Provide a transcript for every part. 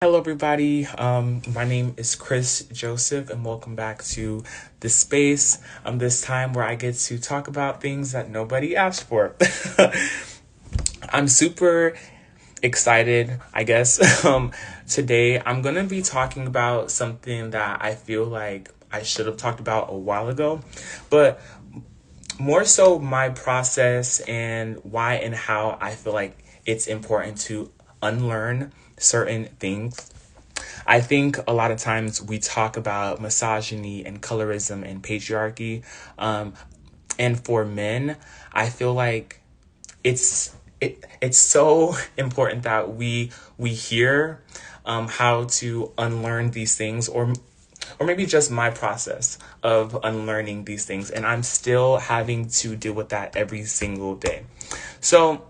Hello, everybody. My name is Chris Joseph, and welcome back to this space. This time where I get to talk about things that nobody asked for. I'm super excited, I guess. Today, I'm gonna be talking about something that I feel like I should have talked about a while ago, but more so my process and why and how I feel like it's important to unlearn certain things. I think a lot of times we talk about misogyny and colorism and patriarchy. And for men, I feel like it's so important that we hear how to unlearn these things, or maybe just my process of unlearning these things. And I'm still having to deal with that every single day. So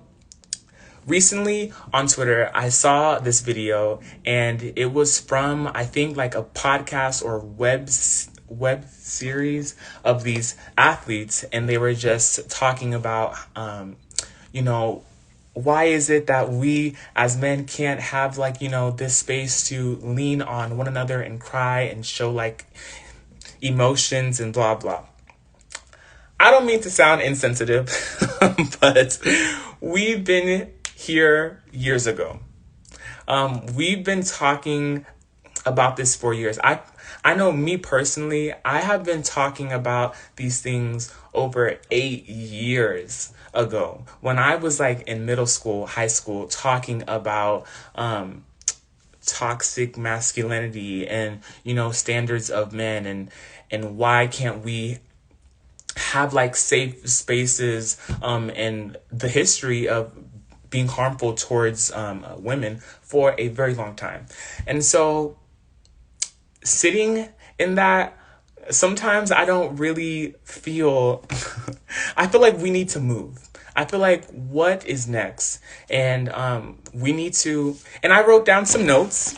recently on Twitter, I saw this video, and it was from, I think, like a podcast or web series of these athletes, and they were just talking about, you know, why is it that we as men can't have, like, this space to lean on one another and cry and show like emotions and blah blah. I don't mean to sound insensitive, but we've been here years ago. We've been talking about this for years. I know, me personally, I have been talking about these things over 8 years ago when I was like in middle school, high school, talking about toxic masculinity and standards of men, and why can't we have like safe spaces and the history of being harmful towards women for a very long time. And so sitting in that, sometimes I don't really feel I feel like we need to move. I feel like, what is next? And we need to, and I wrote down some notes.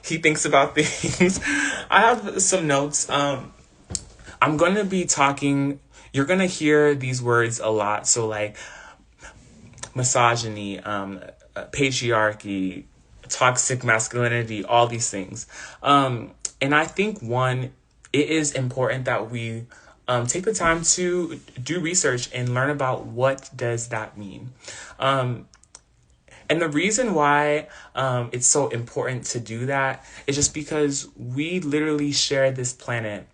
He thinks about things. I have some notes. I'm going to be talking, you're going to hear these words a lot. So like misogyny, patriarchy, toxic masculinity, all these things. And I think, one, it is important that we take the time to do research and learn about what does that mean. And the reason why it's so important to do that is just because we literally share this planet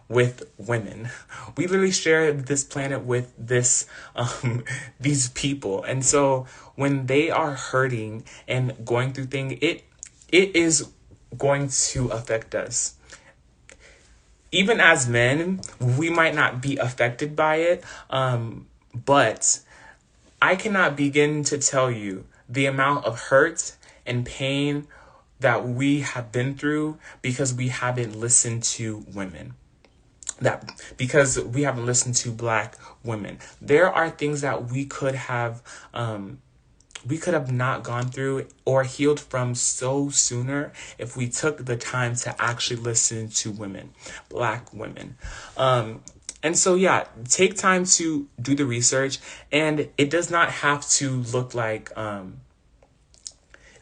with women. We literally share this planet with these people. And so when they are hurting and going through things, it is going to affect us. Even as men, we might not be affected by it, but I cannot begin to tell you the amount of hurt and pain that we have been through because we haven't listened to women. That because we haven't listened to Black women. There are things that we could have not gone through or healed from so sooner if we took the time to actually listen to women, Black women. And so, yeah, take time to do the research, and it does not have to look like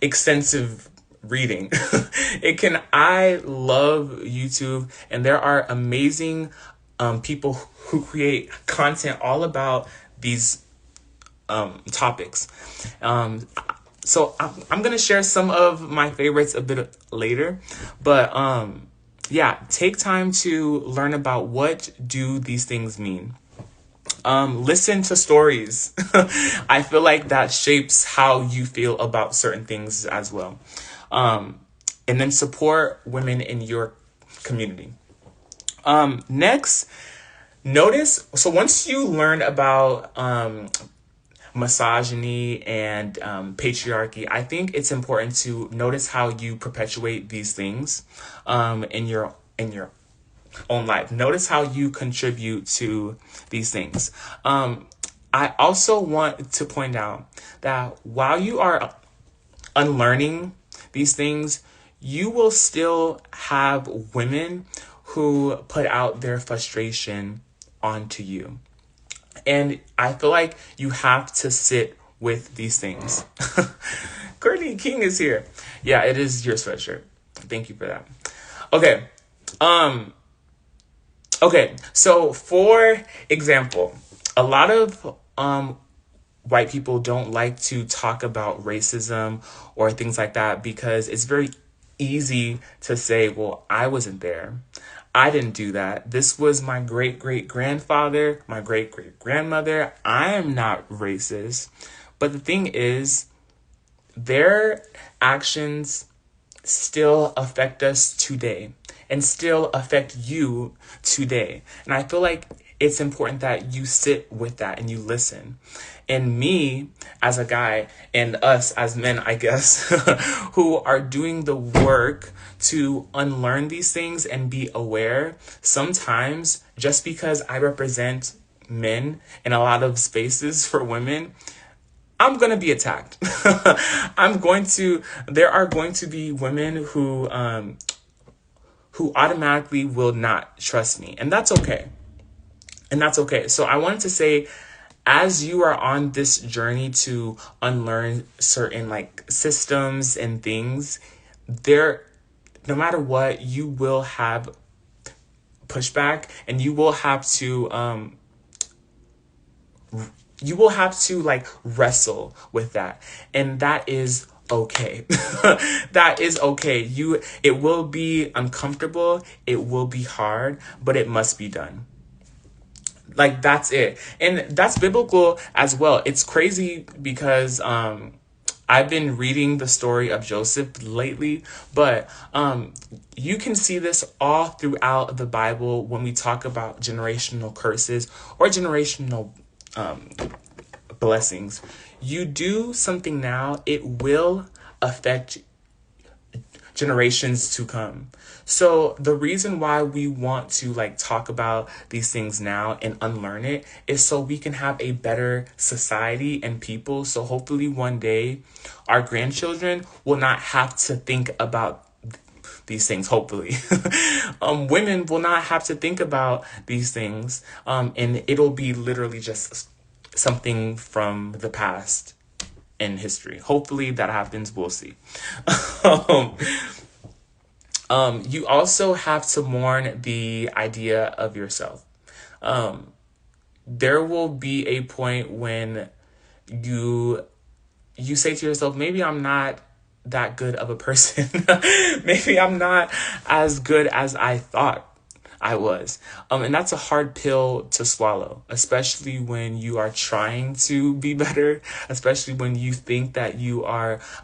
extensive reading. I love YouTube, and there are amazing people who create content all about these topics. So I'm going to share some of my favorites a bit later, but yeah, take time to learn about what do these things mean. Listen to stories. I feel like that shapes how you feel about certain things as well. And then support women in your community. Next, notice, so once you learn about misogyny and patriarchy, I think it's important to notice how you perpetuate these things in your own life. Notice how you contribute to these things. I also want to point out that while you are unlearning these things, you will still have women who put out their frustration onto you. And I feel like you have to sit with these things. Courtney King is here. Yeah, it is your sweatshirt. Thank you for that. Okay. Okay, so for example, a lot of white people don't like to talk about racism or things like that because it's very easy to say, well, I wasn't there. I didn't do that. This was my great great grandfather, my great great grandmother. I am not racist. But the thing is, their actions still affect us today and still affect you today. And I feel like it's important that you sit with that and you listen. And me as a guy and us as men, I guess, who are doing the work to unlearn these things and be aware, sometimes just because I represent men in a lot of spaces for women, I'm going to be attacked. There are going to be women who automatically will not trust me. And that's okay. So I wanted to say, as you are on this journey to unlearn certain like systems and things, no matter what, you will have pushback and you will have to like wrestle with that. And that is okay. That is okay. It will be uncomfortable. It will be hard, but it must be done. Like, that's it. And that's biblical as well. It's crazy because, I've been reading the story of Joseph lately, but you can see this all throughout the Bible when we talk about generational curses or generational blessings. You do something now, it will affect generations to come. So the reason why we want to like talk about these things now and unlearn it is so we can have a better society and people. So hopefully one day our grandchildren will not have to think about these things. Hopefully women will not have to think about these things, and it'll be literally just something from the past in history. Hopefully that happens. We'll see. You also have to mourn the idea of yourself. There will be a point when you say to yourself, maybe I'm not that good of a person. Maybe I'm not as good as I thought I was. And that's a hard pill to swallow, especially when you are trying to be better, especially when you think that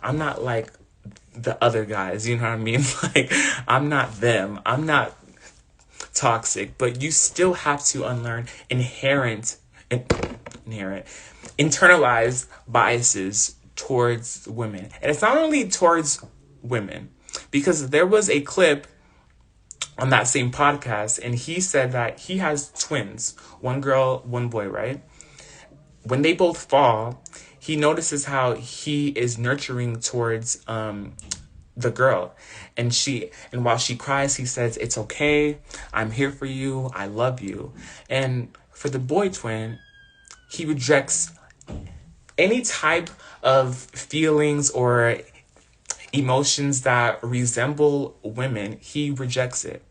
I'm not like the other guys, you know what I mean? Like, I'm not them. I'm not toxic, but you still have to unlearn internalized biases towards women. And it's not only towards women, because there was a clip on that same podcast, and he said that he has twins, one girl, one boy, right? When they both fall, he notices how he is nurturing towards the girl, and while she cries, he says, "It's okay. I'm here for you. I love you." And for the boy twin, he rejects any type of feelings or emotions that resemble women. He rejects it.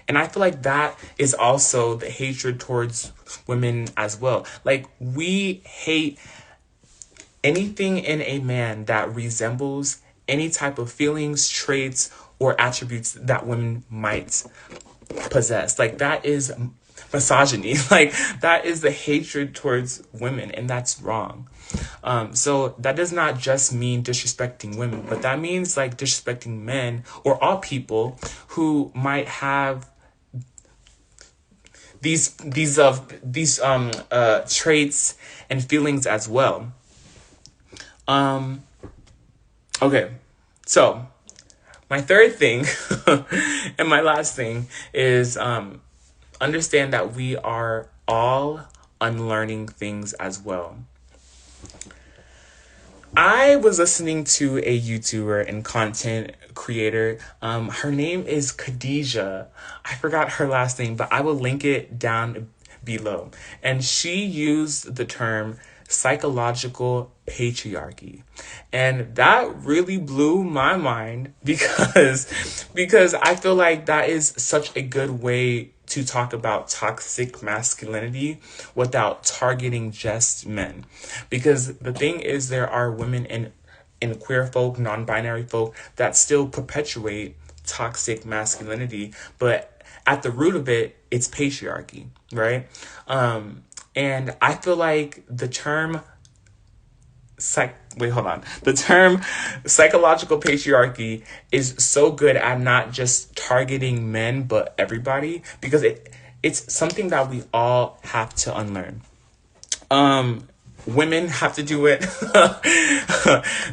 And I feel like that is also the hatred towards women as well. Like, we hate anything in a man that resembles any type of feelings, traits, or attributes that women might possess. Like, that is misogyny. Like, that is the hatred towards women, and that's wrong. So that does not just mean disrespecting women, but that means like disrespecting men or all people who might have these traits and feelings as well. Okay, so my third thing and my last thing is understand that we are all unlearning things as well. I was listening to a YouTuber and content creator. Her name is Khadijah. I forgot her last name, but I will link it down below. And she used the term psychological patriarchy. And that really blew my mind because I feel like that is such a good way to talk about toxic masculinity without targeting just men. Because the thing is, there are women in queer folk, non-binary folk that still perpetuate toxic masculinity, but at the root of it, it's patriarchy, right? And I feel like the term the term psychological patriarchy is so good at not just targeting men but everybody, because it's something that we all have to unlearn. Women have to do it.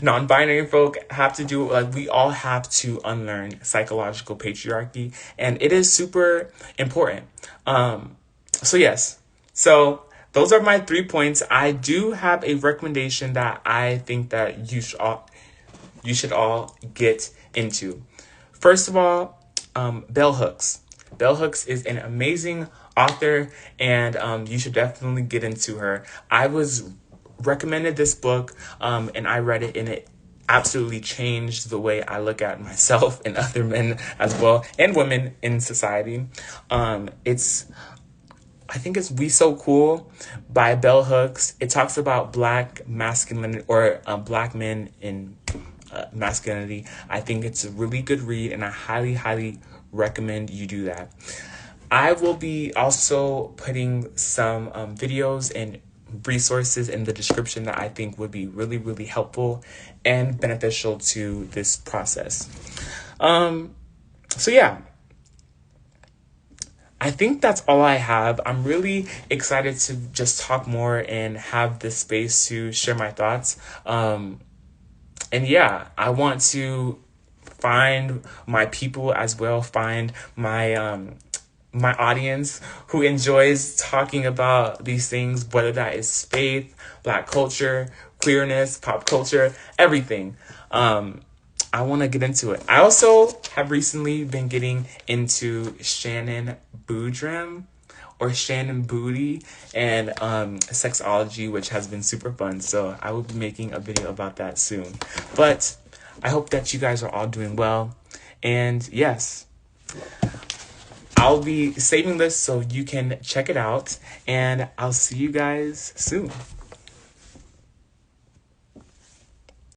Non-binary folk have to do it. Like, we all have to unlearn psychological patriarchy, and it is super important. So yes. So those are my 3 points. I do have a recommendation that I think that you should all get into. First of all, Bell Hooks. Bell Hooks is an amazing author, and you should definitely get into her. I was recommended this book, and I read it, and it absolutely changed the way I look at myself and other men as well, and women in society. I think it's We So Cool by Bell Hooks. It talks about black masculinity, or black men in masculinity. I think it's a really good read, and I highly, highly recommend you do that. I will be also putting some videos and resources in the description that I think would be really, really helpful and beneficial to this process. So yeah. I think that's all I have. I'm really excited to just talk more and have this space to share my thoughts. And yeah, I want to find my people as well, find my my audience who enjoys talking about these things, whether that is faith, black culture, queerness, pop culture, everything. I want to get into it. I also have recently been getting into Shannon Boodram, or Shannon Booty, and sexology, which has been super fun. So I will be making a video about that soon. But I hope that you guys are all doing well. And yes, I'll be saving this so you can check it out. And I'll see you guys soon.